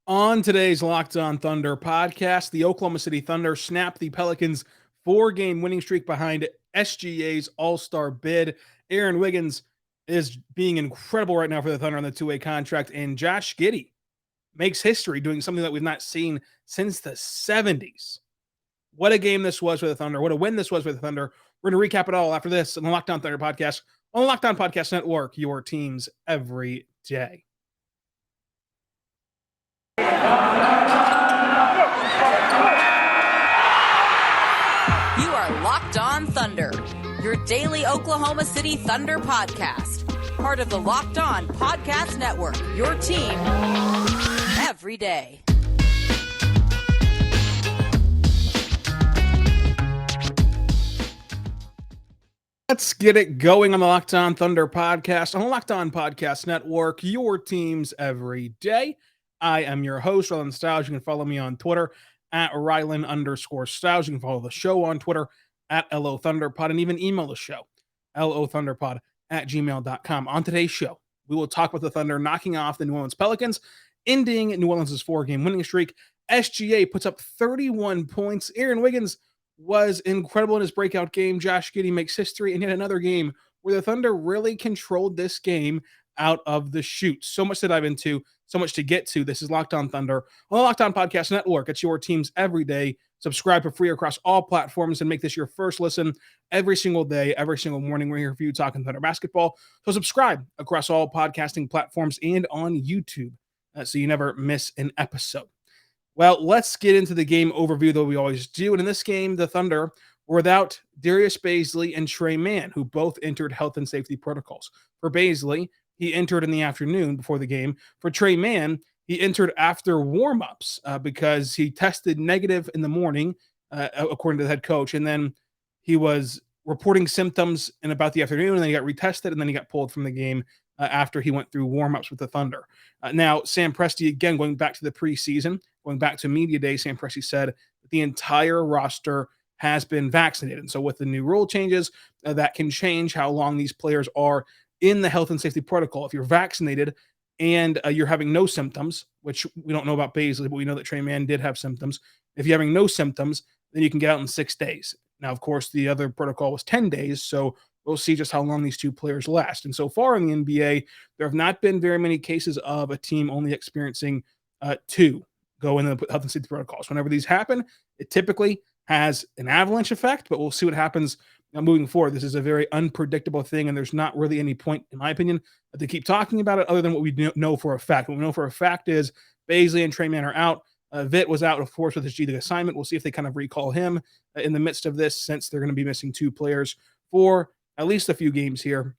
On today's Locked On Thunder podcast, the Oklahoma City Thunder snapped the Pelicans' four-game winning streak behind SGA's all-star bid. Aaron Wiggins is being incredible right now for the Thunder on the two-way contract, and Josh Giddey makes history doing something that we've not seen since the 70s. What a game this was for the Thunder. What a win this was for the Thunder. We're going to recap it all after this on the Locked On Thunder podcast on the Locked On Podcast Network, your teams every day. You are Locked On Thunder, your daily Oklahoma City Thunder podcast. Part of the Locked On Podcast Network, your team every day. Let's get it going on the Locked On Thunder podcast on the Locked On Podcast Network, your teams every day. I am your host, Rylan Stiles. You can follow me on Twitter at Rylan_Stiles. You can follow the show on Twitter at LOThunderPod and even email the show, LOThunderPod@gmail.com. On today's show, we will talk about the Thunder knocking off the New Orleans Pelicans, ending New Orleans' four-game winning streak. SGA puts up 31 points. Aaron Wiggins was incredible in his breakout game. Josh Giddey makes history, and yet another game where the Thunder really controlled this game out of the chute. So much to dive into, so much to get to. This is Locked On Thunder on the Locked On Podcast Network. It's your teams every day. Subscribe for free across all platforms and make this your first listen every single day, every single morning. We're here for you talking Thunder basketball. So subscribe across all podcasting platforms and on YouTube so you never miss an episode. Well, let's get into the game overview that we always do. And in this game, the Thunder were without Darius Bazley and Tre Mann, who both entered health and safety protocols. For Bazley, he entered in the afternoon before the game. For Tre Mann, he entered after warmups because he tested negative in the morning, according to the head coach. And then he was reporting symptoms in about the afternoon, and then he got retested, and then he got pulled from the game after he went through warmups with the Thunder. Now, Sam Presti, again, going back to the preseason, going back to media day, Sam Presti said that the entire roster has been vaccinated. And so with the new rule changes, that can change how long these players are in the health and safety protocol. If you're vaccinated and you're having no symptoms, which we don't know about Bazley, but we know that Tre Mann did have symptoms. If you're having no symptoms, then you can get out in 6 days. Now, of course, the other protocol was 10 days, so we'll see just how long these two players last. And so far in the NBA, there have not been very many cases of a team only experiencing two go in the health and safety protocols. Whenever these happen, it typically has an avalanche effect, but we'll see what happens moving forward. This is a very unpredictable thing, and there's not really any point, in my opinion, to keep talking about it other than what we know for a fact. What we know for a fact is Bazley and Tre Mann are out. Vitt was out, of course, with his G League assignment. We'll see if they kind of recall him in the midst of this, since they're going to be missing two players for at least a few games here.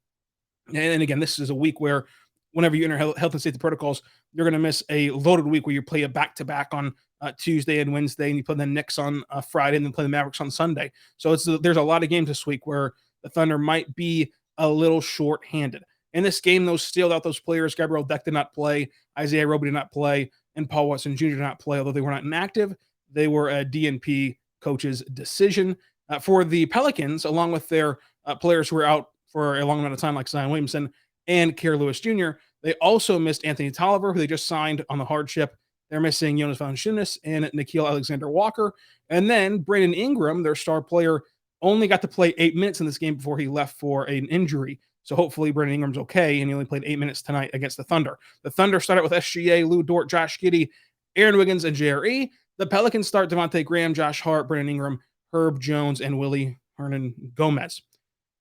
And again, this is a week where whenever you enter health and safety protocols, you're going to miss a loaded week where you play a back-to-back on Tuesday and Wednesday, and you play the Knicks on Friday, and then play the Mavericks on Sunday. So there's a lot of games this week where the Thunder might be a little short-handed. In this game, those still out those players. Gabriel Deck did not play. Isaiah Roby did not play. And Paul Watson Jr. did not play. Although they were not inactive, they were a DNP coach's decision. For the Pelicans, along with their players who were out for a long amount of time, like Zion Williamson and Kerr Lewis Jr., they also missed Anthony Tolliver, who they just signed on the hardship. They're missing Jonas Valanciunas and Nickeil Alexander-Walker. And then Brandon Ingram, their star player, only got to play 8 minutes in this game before he left for an injury. So hopefully Brandon Ingram's okay, and he only played 8 minutes tonight against the Thunder. The Thunder started with SGA, Lou Dort, Josh Giddey, Aaron Wiggins, and JRE. The Pelicans start Devontae Graham, Josh Hart, Brandon Ingram, Herb Jones, and Willie Hernan-Gomez.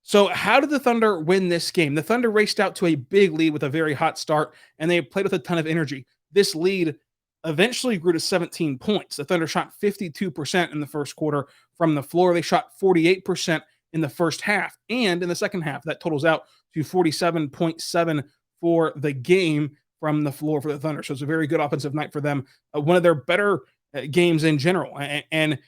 So how did the Thunder win this game? The Thunder raced out to a big lead with a very hot start, and they played with a ton of energy. This lead eventually grew to 17 points. The Thunder shot 52% in the first quarter from the floor. They shot 48% in the first half, and in the second half, that totals out to 47.7 for the game from the floor for the Thunder. So it's a very good offensive night for them. One of their better games in general, and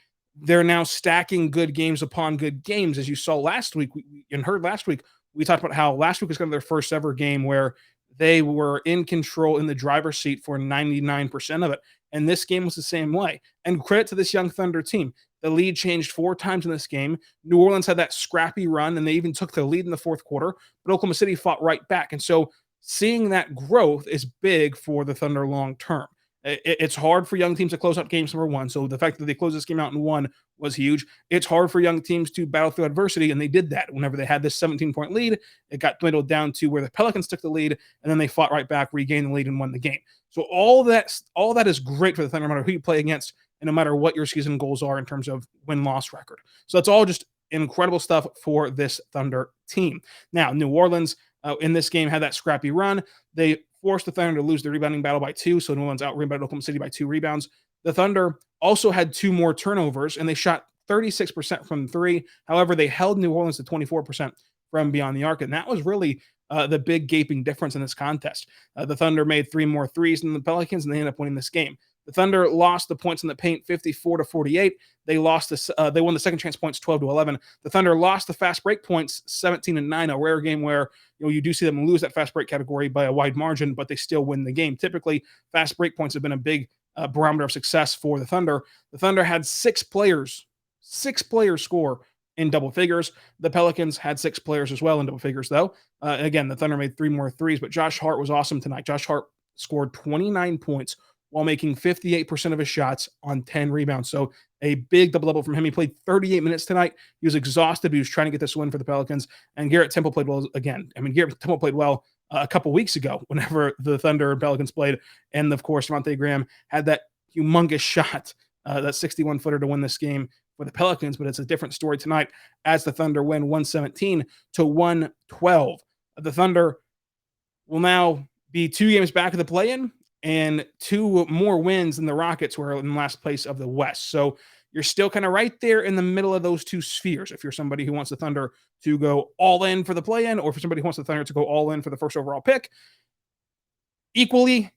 they're now stacking good games upon good games. As you saw last week and heard last week, we talked about how last week was kind of their first ever game where they were in control in the driver's seat for 99% of it. And this game was the same way. And credit to this young Thunder team. The lead changed 4 times in this game. New Orleans had that scrappy run, and they even took the lead in the fourth quarter, but Oklahoma City fought right back. And so seeing that growth is big for the Thunder long term. It's hard for young teams to close out games, number one. So the fact that they closed this game out and won was huge. It's hard for young teams to battle through adversity, and they did that. Whenever they had this 17-point lead, it got dwindled down to where the Pelicans took the lead, and then they fought right back, regained the lead, and won the game. So all that is great for the Thunder, no matter who you play against, and no matter what your season goals are in terms of win-loss record. So that's all just incredible stuff for this Thunder team. Now, New Orleans in this game had that scrappy run. They forced the Thunder to lose the rebounding battle by 2, so New Orleans out-rebounded Oklahoma City by 2 rebounds. The Thunder also had 2 more turnovers, and they shot 36% from 3. However, they held New Orleans to 24% from beyond the arc, and that was really the big gaping difference in this contest. The Thunder made 3 more threes than the Pelicans, and they ended up winning this game. The Thunder lost the points in the paint 54-48. They won the second chance points 12-11. The Thunder lost the fast break points 17-9, a rare game where you do see them lose that fast break category by a wide margin, but they still win the game. Typically, fast break points have been a big barometer of success for the Thunder. The Thunder had 6 players score in double figures. The Pelicans had 6 players as well in double figures, though. Again, the Thunder made 3 more threes, but Josh Hart was awesome tonight. Josh Hart scored 29 points while making 58% of his shots on 10 rebounds. So a big double-double from him. He played 38 minutes tonight. He was exhausted. He was trying to get this win for the Pelicans. And Garrett Temple played well again. I mean, Garrett Temple played well a couple weeks ago whenever the Thunder and Pelicans played. And, of course, Devontae Graham had that humongous shot, that 61-footer to win this game for the Pelicans. But it's a different story tonight as the Thunder win 117-112. The Thunder will now be 2 games back of the play-in, and 2 more wins than the Rockets were in last place of the West. So you're still kind of right there in the middle of those 2 spheres. If you're somebody who wants the Thunder to go all in for the play-in, or for somebody who wants the Thunder to go all in for the first overall pick, equally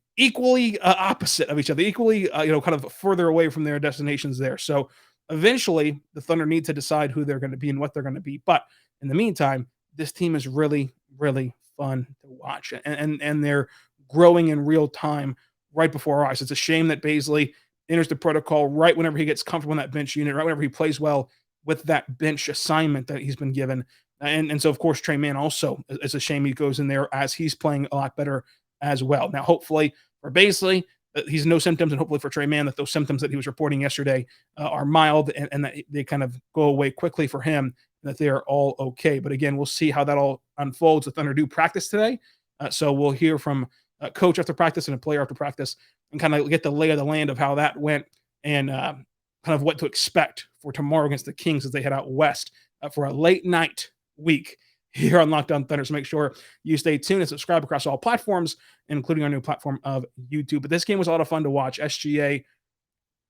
opposite of each other, equally kind of further away from their destinations there. So eventually the Thunder need to decide who they're going to be and what they're going to be. But in the meantime, this team is really, really fun to watch, and they're growing in real time right before our eyes. It's a shame that Bazley enters the protocol right whenever he gets comfortable in that bench unit, right whenever he plays well with that bench assignment that he's been given. And so, of course, Trey Mann also, it's a shame he goes in there as he's playing a lot better as well. Now, hopefully for Bazley, he's no symptoms, and hopefully for Trey Mann that those symptoms that he was reporting yesterday are mild and that they kind of go away quickly for him, and that they are all okay. But again, we'll see how that all unfolds. The Thunder do practice today, so we'll hear from coach after practice and a player after practice, and kind of get the lay of the land of how that went, and kind of what to expect for tomorrow against the Kings as they head out west for a late night week here on Locked On Thunder. So make sure you stay tuned and subscribe across all platforms, including our new platform of YouTube. But this game was a lot of fun to watch. SGA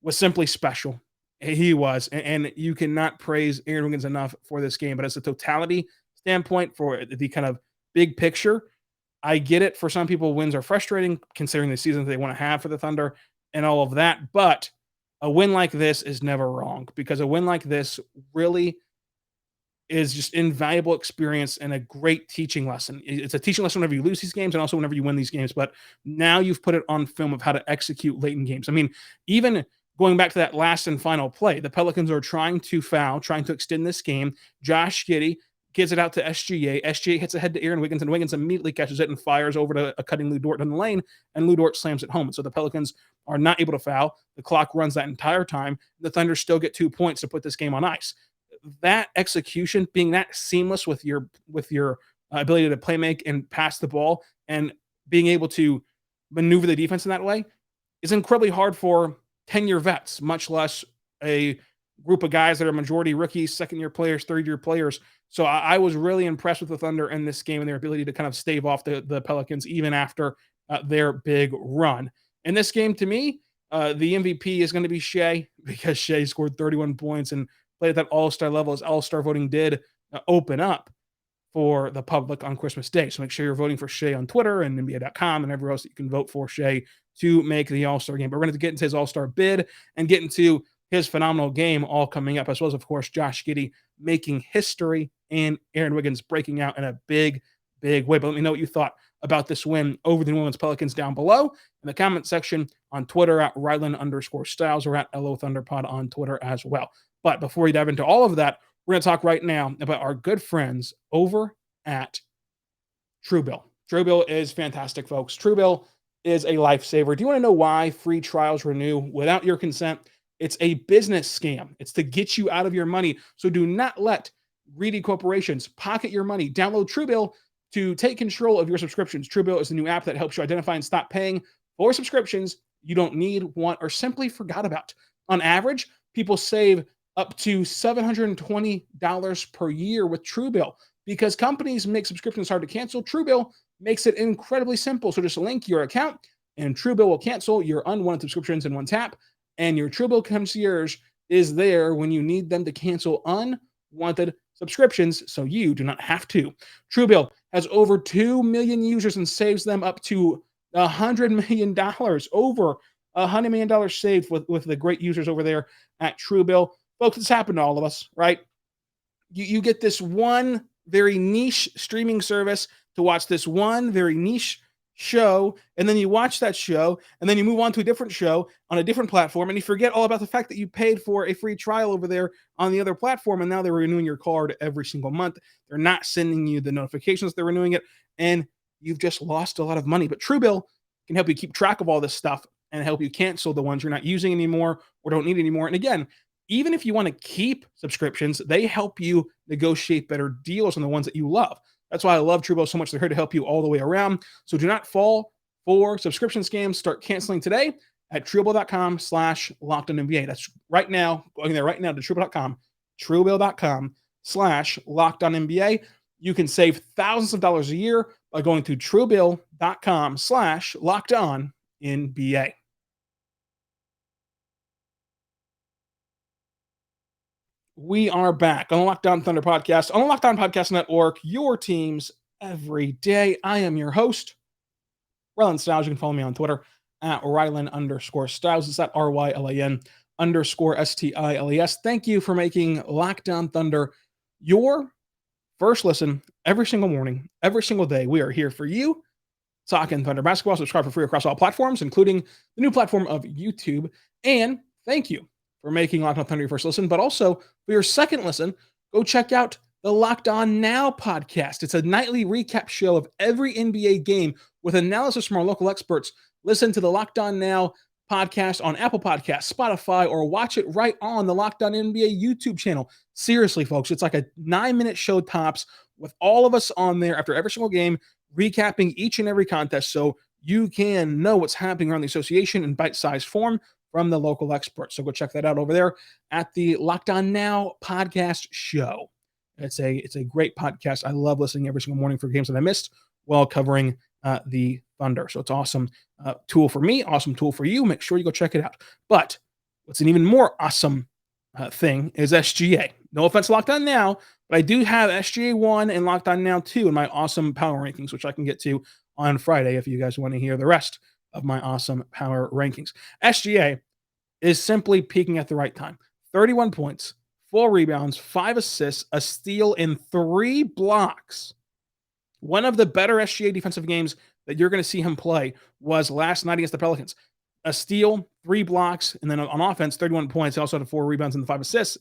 was simply special. He was, and you cannot praise Aaron Wiggins enough for this game. But as a totality standpoint, for the kind of big picture, I get it. For some people, wins are frustrating considering the season that they want to have for the Thunder and all of that. But a win like this is never wrong, because a win like this really is just invaluable experience and a great teaching lesson. It's a teaching lesson whenever you lose these games and also whenever you win these games. But now you've put it on film of how to execute late in games. I mean, even going back to that last and final play, the Pelicans are trying to foul, trying to extend this game. Josh Giddey gives it out to SGA. SGA hits ahead to Aaron Wiggins, and Wiggins immediately catches it and fires over to a cutting Lou Dort in the lane, and Lou Dort slams it home. And so the Pelicans are not able to foul. The clock runs that entire time. The Thunder still get 2 points to put this game on ice. That execution, being that seamless with your ability to play make and pass the ball, and being able to maneuver the defense in that way, is incredibly hard for 10-year vets, much less a group of guys that are majority rookies, second-year players, third-year players. So I was really impressed with the Thunder in this game and their ability to kind of stave off the Pelicans even after their big run. In this game, to me, the MVP is going to be Shai, because Shai scored 31 points and played at that all-star level, as all-star voting did open up for the public on Christmas Day. So make sure you're voting for Shai on Twitter and NBA.com and everywhere else that you can vote for Shai to make the all-star game. But we're going to get into his all-star bid and get into his phenomenal game all coming up, as well as, of course, Josh Giddey making history and Aaron Wiggins breaking out in a big, big way. But let me know what you thought about this win over the New Orleans Pelicans down below in the comment section on Twitter at Ryland_Styles or at LO Thunderpod on Twitter as well. But before we dive into all of that, we're going to talk right now about our good friends over at TrueBill. TrueBill is fantastic, folks. TrueBill is a lifesaver. Do you want to know why free trials renew without your consent? It's a business scam. It's to get you out of your money. So do not let greedy corporations pocket your money. Download TrueBill to take control of your subscriptions. TrueBill is the new app that helps you identify and stop paying for subscriptions you don't need, want, or simply forgot about. On average, people save up to $720 per year with TrueBill. Because companies make subscriptions hard to cancel, TrueBill makes it incredibly simple. So just link your account and TrueBill will cancel your unwanted subscriptions in one tap. And your TrueBill concierge is there when you need them to cancel unwanted subscriptions so you do not have to. TrueBill has over 2 million users and saves them up to $100 million, over $100 million saved with the great users over there at TrueBill. Folks, it's happened to all of us, right? You get this one very niche streaming service to watch this one very niche show, and then you watch that show, and then you move on to a different show on a different platform, and you forget all about the fact that you paid for a free trial over there on the other platform, and now they're renewing your card every single month. They're not sending you the notifications they're renewing it, and you've just lost a lot of money. But TrueBill can help you keep track of all this stuff and help you cancel the ones you're not using anymore or don't need anymore. And again, even if you want to keep subscriptions, they help you negotiate better deals on the ones that you love. That's why I love TrueBill so much. They're here to help you all the way around. So do not fall for subscription scams. Start canceling today at TrueBill.com/LockedOnNBA. That's right now, going there right now to TrueBill.com, TrueBill.com/LockedOnNBA. You can save thousands of dollars a year by going to TrueBill.com/LockedOnNBA. We are back on the Locked On Thunder Podcast, on the Locked On Podcast Network, your teams every day. I am your host, Rylan Stiles. You can follow me on Twitter at Rylan_Stiles. It's at RYLAN_STILES. Thank you for making Locked On Thunder your first listen every single morning, every single day. We are here for you, talking Thunder basketball. Subscribe for free across all platforms, including the new platform of YouTube. And thank you for making Locked On Thunder your first listen, but also for your second listen, go check out the Locked On Now podcast. It's a nightly recap show of every NBA game with analysis from our local experts. Listen to the Locked On Now podcast on Apple Podcasts, Spotify, or watch it right on the Locked On NBA YouTube channel. Seriously, folks, it's like a 9-minute show tops with all of us on there after every single game, recapping each and every contest so you can know what's happening around the association in bite-sized form from the local experts. So go check that out over there at the Locked On Now podcast show. It's a great podcast. I love listening every single morning for games that I missed while covering the Thunder. So it's awesome tool for me, awesome tool for you. Make sure you go check it out. But what's an even more awesome thing is SGA. No offense, Locked On Now, but I do have SGA 1 and Locked On Now 2 in my awesome power rankings, which I can get to on Friday if you guys want to hear the rest of my awesome power rankings. SGA is simply peaking at the right time. 31 points, 4 rebounds, 5 assists, a steal, and 3 blocks. One of the better SGA defensive games that you're going to see him play was last night against the Pelicans. A steal, 3 blocks, and then on offense, 31 points. He also had 4 rebounds and 5 assists.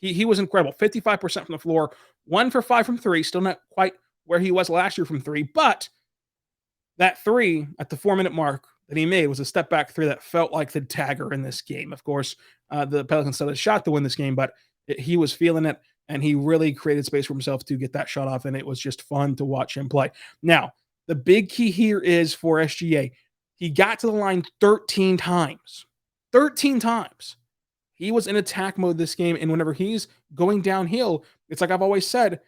He was incredible. 55% from the floor, 1 for 5 from 3, still not quite where he was last year from 3, but that 3 at the 4-minute mark that he made was a step back 3 that felt like the dagger in this game. Of course, the Pelicans still had a shot to win this game, but he was feeling it, and he really created space for himself to get that shot off, and it was just fun to watch him play. Now, the big key here is for SGA. He got to the line 13 times. 13 times. He was in attack mode this game, and whenever he's going downhill, it's like I've always said,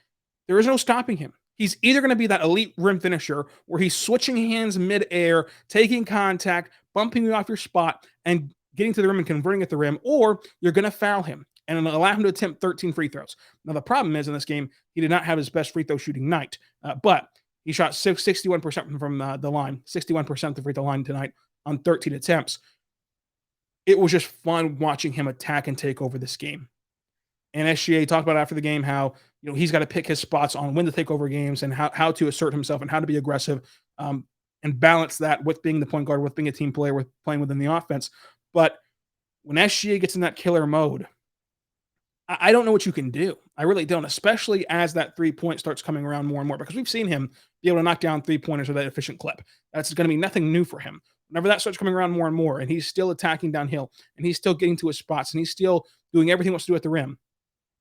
there is no stopping him. He's either going to be that elite rim finisher where he's switching hands midair, taking contact, bumping you off your spot, and getting to the rim and converting at the rim, or you're going to foul him and allow him to attempt 13 free throws. Now, the problem is in this game, he did not have his best free throw shooting night, but he shot 61% from the line, 61% the free throw line tonight on 13 attempts. It was just fun watching him attack and take over this game. And SGA talked about after the game how he's got to pick his spots on when to take over games and how to assert himself and how to be aggressive and balance that with being the point guard, with being a team player, with playing within the offense. But when SGA gets in that killer mode, I don't know what you can do. I really don't, especially as that 3-point starts coming around more and more, because we've seen him be able to knock down 3-pointers with that efficient clip. That's going to be nothing new for him. Whenever that starts coming around more and more, and he's still attacking downhill, and he's still getting to his spots, and he's still doing everything he wants to do at the rim,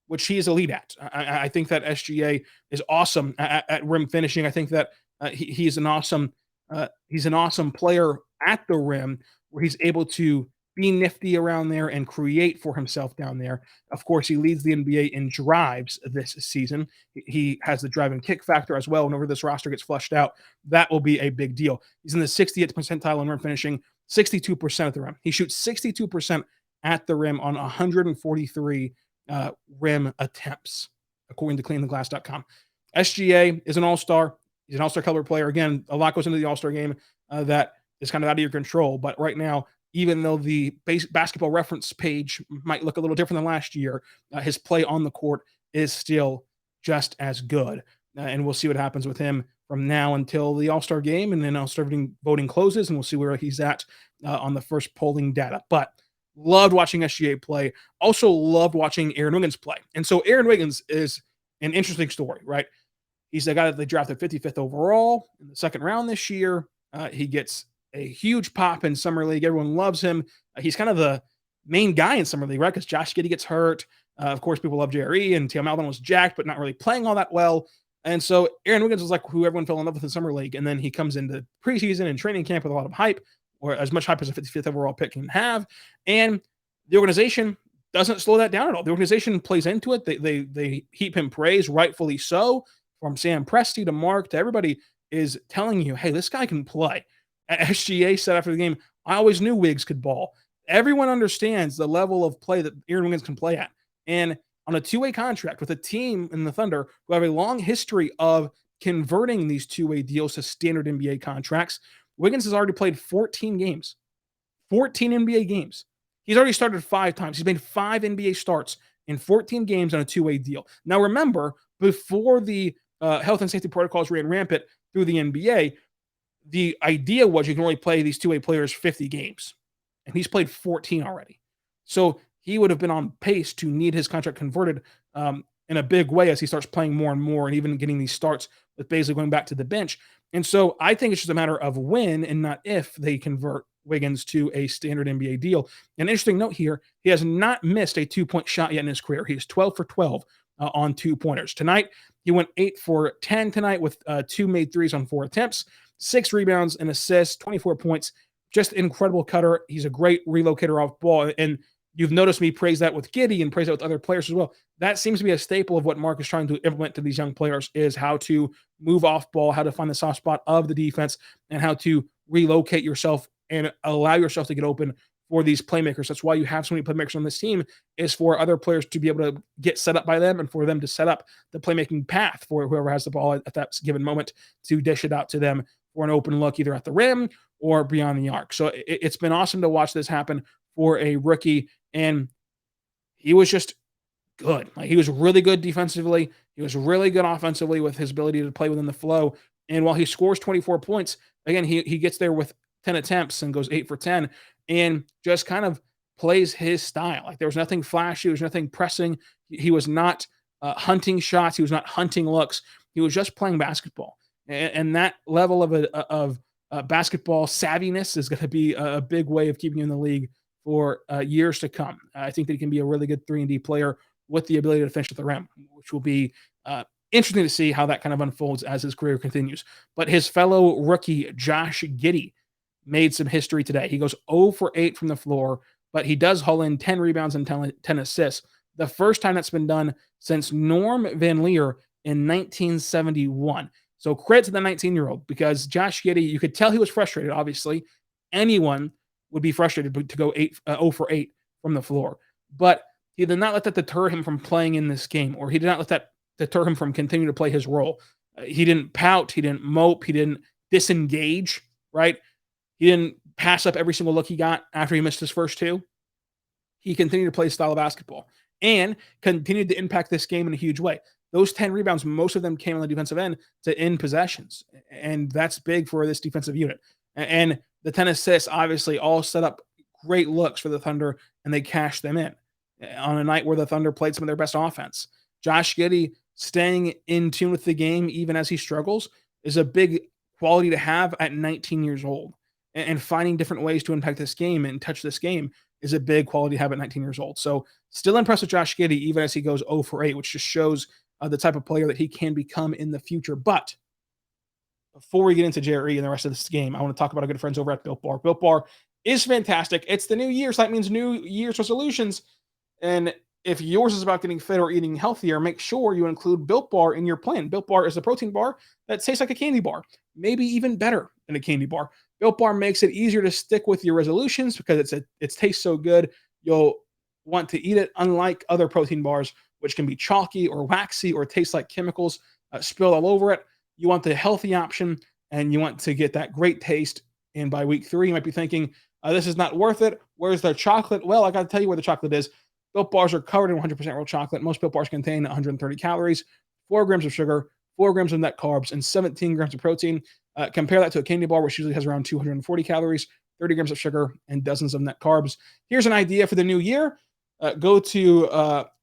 which he is elite at. I think that SGA is awesome at rim finishing. I think that he's an awesome player at the rim, where he's able to be nifty around there and create for himself down there. Of course, he leads the NBA in drives this season. He has the drive and kick factor as well. Whenever this roster gets flushed out, that will be a big deal. He's in the 60th percentile in rim finishing, 62% at the rim. He shoots 62% at the rim on 143 rim attempts, according to cleantheglass.com. SGA is an all-star. He's an all-star caliber player. Again, a lot goes into the all-star game that is kind of out of your control. But right now, even though the basketball reference page might look a little different than last year, his play on the court is still just as good. And we'll see what happens with him from now until the all-star game. And then all-star voting closes, and we'll see where he's at on the first polling data. But loved watching SGA play. Also loved watching Aaron Wiggins play. And so Aaron Wiggins is an interesting story, right? He's the guy that they drafted 55th overall in the second round this year. He gets a huge pop in Summer League. Everyone loves him. He's kind of the main guy in Summer League, right? Because Josh Giddey gets hurt. Of course, people love JRE, and Theo Maledon was jacked, but not really playing all that well. And so Aaron Wiggins was like who everyone fell in love with in Summer League. And then he comes into preseason and training camp with a lot of hype, or as much hype as a 55th overall pick can have. And the organization doesn't slow that down at all. The organization plays into it. They heap him praise, rightfully so, from Sam Presti to Mark to everybody is telling you, hey, this guy can play. SGA said after the game, I always knew Wiggs could ball. Everyone understands the level of play that Aaron Wiggins can play at. And on a two-way contract with a team in the Thunder who have a long history of converting these two-way deals to standard NBA contracts, Wiggins has already played 14 games. 14 NBA games. He's already started 5 times. He's made 5 NBA starts in 14 games on a two-way deal. Now remember, before the health and safety protocols ran rampant through the NBA, the idea was you can only play these two-way players 50 games. And he's played 14 already. So he would have been on pace to need his contract converted in a big way as he starts playing more and more and even getting these starts with basically going back to the bench. And so I think it's just a matter of when and not if they convert Wiggins to a standard NBA deal. An interesting note here, he has not missed a 2-point shot yet in his career. He is 12 for 12 on 2-pointers. Tonight, he went 8 for 10 tonight with 2 made threes on 4 attempts, 6 rebounds and assists, 24 points. Just an incredible cutter. He's a great relocator off ball. And you've noticed me praise that with Giddey and praise that with other players as well. That seems to be a staple of what Mark is trying to implement to these young players is how to move off ball, how to find the soft spot of the defense, and how to relocate yourself and allow yourself to get open for these playmakers. That's why you have so many playmakers on this team, is for other players to be able to get set up by them and for them to set up the playmaking path for whoever has the ball at that given moment to dish it out to them for an open look either at the rim or beyond the arc. So it's been awesome to watch this happen for a rookie, and he was just good. Like, he was really good defensively. He was really good offensively with his ability to play within the flow. And while he scores 24 points, again, he gets there with 10 attempts and goes 8 for 10 and just kind of plays his style. Like, there was nothing flashy. There was nothing pressing. He was not hunting shots. He was not hunting looks. He was just playing basketball. And that level of basketball savviness is going to be a big way of keeping you in the league for years to come. I think that he can be a really good 3-and-D player with the ability to finish at the rim, which will be interesting to see how that kind of unfolds as his career continues. But his fellow rookie, Josh Giddey, made some history today. He goes 0 for 8 from the floor, but he does haul in 10 rebounds and 10 assists. The first time that's been done since Norm Van Leer in 1971. So credit to the 19-year-old, because Josh Giddey, you could tell he was frustrated, obviously. Anyone would be frustrated to go 0 for 8 from the floor. But he did not let that deter him from playing in this game, or he did not let that deter him from continuing to play his role. He didn't pout. He didn't mope. He didn't disengage, right? He didn't pass up every single look he got after he missed his first 2. He continued to play his style of basketball and continued to impact this game in a huge way. Those 10 rebounds, most of them came on the defensive end to end possessions. And that's big for this defensive unit. And the 10 assists obviously all set up great looks for the Thunder, and they cashed them in on a night where the Thunder played some of their best offense. Josh Giddey staying in tune with the game even as he struggles is a big quality to have at 19 years old. And finding different ways to impact this game and touch this game is a big quality to have at 19 years old. So still impressed with Josh Giddey, even as he goes 0 for 8, which just shows the type of player that he can become in the future. But before we get into Jerry and the rest of this game, I want to talk about our good friends over at Built Bar. Built Bar is fantastic. It's the new year, so that means New Year's resolutions. And if yours is about getting fit or eating healthier, make sure you include Built Bar in your plan. Built Bar is a protein bar that tastes like a candy bar, maybe even better than a candy bar. Built Bar makes it easier to stick with your resolutions because it tastes so good. You'll want to eat it, unlike other protein bars, which can be chalky or waxy or taste like chemicals spilled all over it. You want the healthy option, and you want to get that great taste. And by week 3, you might be thinking, this is not worth it. Where's the chocolate? Well, I got to tell you where the chocolate is. Built Bars are covered in 100% real chocolate. Most Built Bars contain 130 calories, 4 grams of sugar, 4 grams of net carbs, and 17 grams of protein. Compare that to a candy bar, which usually has around 240 calories, 30 grams of sugar, and dozens of net carbs. Here's an idea for the new year. Go to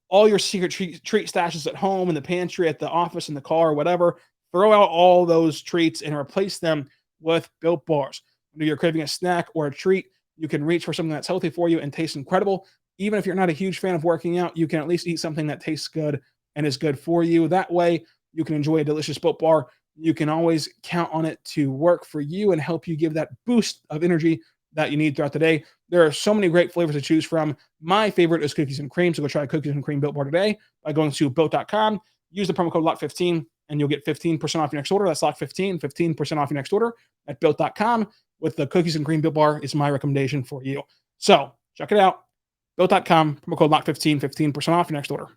all your secret treat stashes at home, in the pantry, at the office, in the car, whatever. Throw out all those treats and replace them with Built Bars. When you're craving a snack or a treat, you can reach for something that's healthy for you and tastes incredible. Even if you're not a huge fan of working out, you can at least eat something that tastes good and is good for you. That way, you can enjoy a delicious Built Bar. You can always count on it to work for you and help you give that boost of energy that you need throughout the day. There are so many great flavors to choose from. My favorite is cookies and cream, so go try a cookies and cream Built Bar today by going to Built.com. Use the promo code LOCK15, and you'll get 15% off your next order. That's LOCK15, 15% off your next order at Built.com. With the cookies and cream Built Bar is my recommendation for you. So check it out. Built.com, promo code LOCK15, 15% off your next order.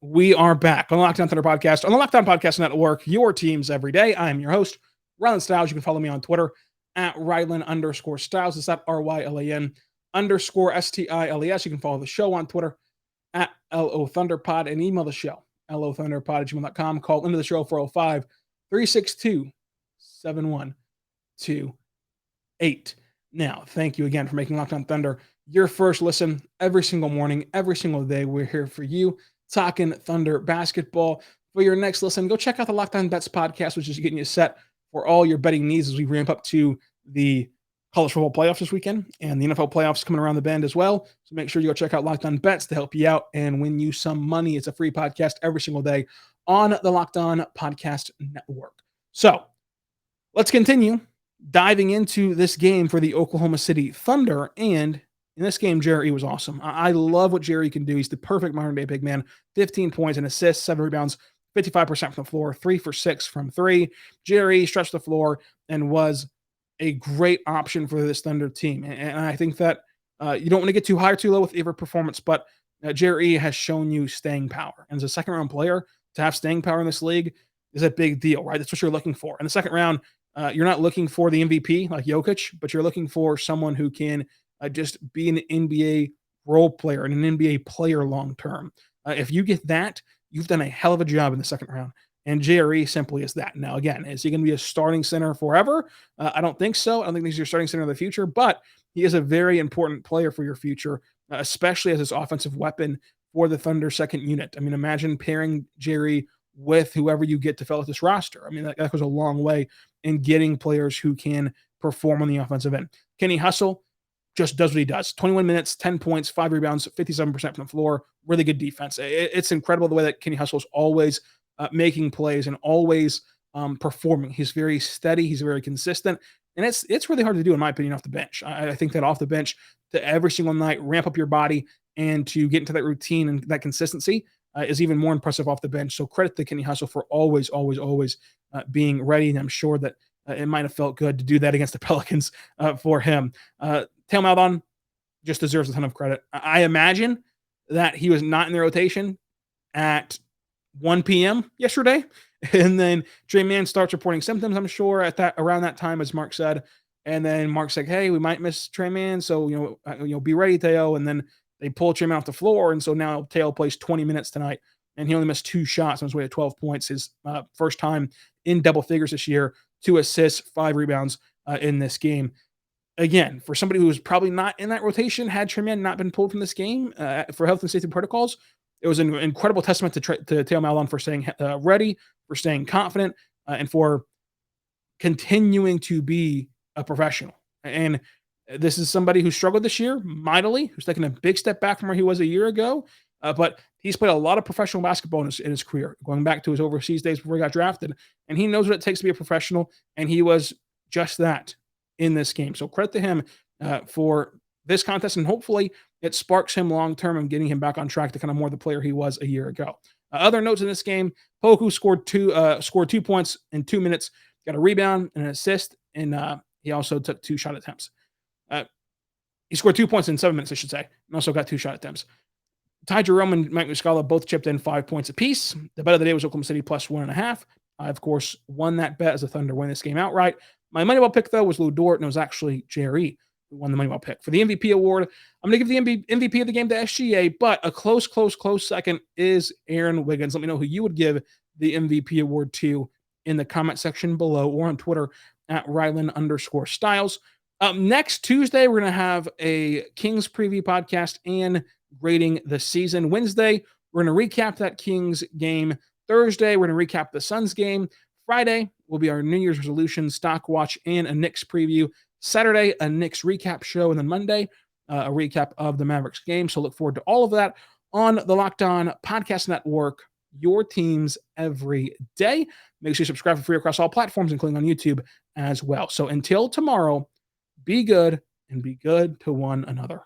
We are back on the Locked On Thunder Podcast, on the Locked On Podcast Network, your teams every day. I am your host, Rylan Stiles. You can follow me on Twitter at Rylan_Stiles. It's at RYLAN_STILES. You can follow the show on Twitter at LOThunderPod and email the show, LOThunderPod@gmail.com. Call into the show 405-362-7128. Now, thank you again for making Locked On Thunder your first listen every single morning, every single day. We're here for you, talking Thunder basketball. For your next listen, go check out the Locked On Bets podcast, which is getting you set for all your betting needs as we ramp up to the college football playoffs this weekend and the NFL playoffs coming around the bend as well. So make sure you go check out Locked On Bets to help you out and win you some money. It's a free podcast every single day on the Locked On Podcast Network. So let's continue diving into this game for the Oklahoma City Thunder. And in this game, Jerry was awesome. I love what Jerry can do. He's the perfect modern-day big man. 15 points and assists, 7 rebounds, 55% from the floor, 3 for 6 from 3. Jerry stretched the floor and was a great option for this Thunder team. And I think that you don't want to get too high or too low with either performance, but Jerry has shown you staying power. And as a second-round player, to have staying power in this league is a big deal, right? That's what you're looking for. In the second round, you're not looking for the MVP like Jokic, but you're looking for someone who can just be an NBA role player and an NBA player long-term. If you get that, you've done a hell of a job in the second round. And Jerry simply is that. Now, again, is he going to be a starting center forever? I don't think so. I don't think he's your starting center in the future, but he is a very important player for your future, especially as his offensive weapon for the Thunder second unit. I mean, imagine pairing Jerry with whoever you get to fill out this roster. I mean, that goes a long way in getting players who can perform on the offensive end. Kenny Hustle just does what he does. 21 minutes, 10 points, 5 rebounds, 57% from the floor, really good defense. It's incredible the way that Kenny Hustle is always making plays and always performing. He's very steady. He's very consistent. And it's really hard to do, in my opinion, off the bench. I think that off the bench, to every single night ramp up your body and to get into that routine and that consistency is even more impressive off the bench. So credit to Kenny Hustle for always being ready. And I'm sure that it might have felt good to do that against the Pelicans for him. Theo Maledon just deserves a ton of credit. I imagine that he was not in the rotation at 1 p.m. yesterday. And then Tre Mann starts reporting symptoms, I'm sure, around that time, as Mark said. And then Mark's like, hey, we might miss Tre Mann, so be ready, Theo. And then they pull Tre Mann off the floor, and so now Theo plays 20 minutes tonight, and he only missed 2 shots on his way to 12 points. His first time in double figures this year, 2 assists, 5 rebounds in this game. Again, for somebody who was probably not in that rotation, had Tre Mann not been pulled from this game for health and safety protocols, it was an incredible testament to Theo Maledon for staying ready, for staying confident, and for continuing to be a professional. And this is somebody who struggled this year mightily, who's taken a big step back from where he was a year ago. But he's played a lot of professional basketball in his career, going back to his overseas days before he got drafted. And he knows what it takes to be a professional. And he was just that in this game. So credit to him for this contest. And hopefully it sparks him long-term and getting him back on track to kind of more the player he was a year ago. Other notes in this game, Poku scored 2 points in 2 minutes, got a rebound and an assist, and he also took 2 shot attempts. He scored 2 points in 7 minutes, I should say, and also got 2 shot attempts. Ty Jerome and Mike Muscala both chipped in 5 points apiece. The bet of the day was Oklahoma City plus 1.5. I, of course, won that bet as the Thunder win this game outright. My Moneyball pick, though, was Lou Dort, and it was actually JRE who won the Moneyball pick. For the MVP award, I'm going to give the MVP of the game to SGA, but a close second is Aaron Wiggins. Let me know who you would give the MVP award to in the comment section below or on Twitter at Rylan_Styles. Next Tuesday, we're going to have a Kings preview podcast and grading the season. Wednesday, we're going to recap that Kings game. Thursday, we're going to recap the Suns game. Friday will be our New Year's resolution, stock watch, and a Knicks preview. Saturday, a Knicks recap show. And then Monday, a recap of the Mavericks game. So look forward to all of that on the Locked On Podcast Network, your teams every day. Make sure you subscribe for free across all platforms, including on YouTube as well. So until tomorrow, be good and be good to one another.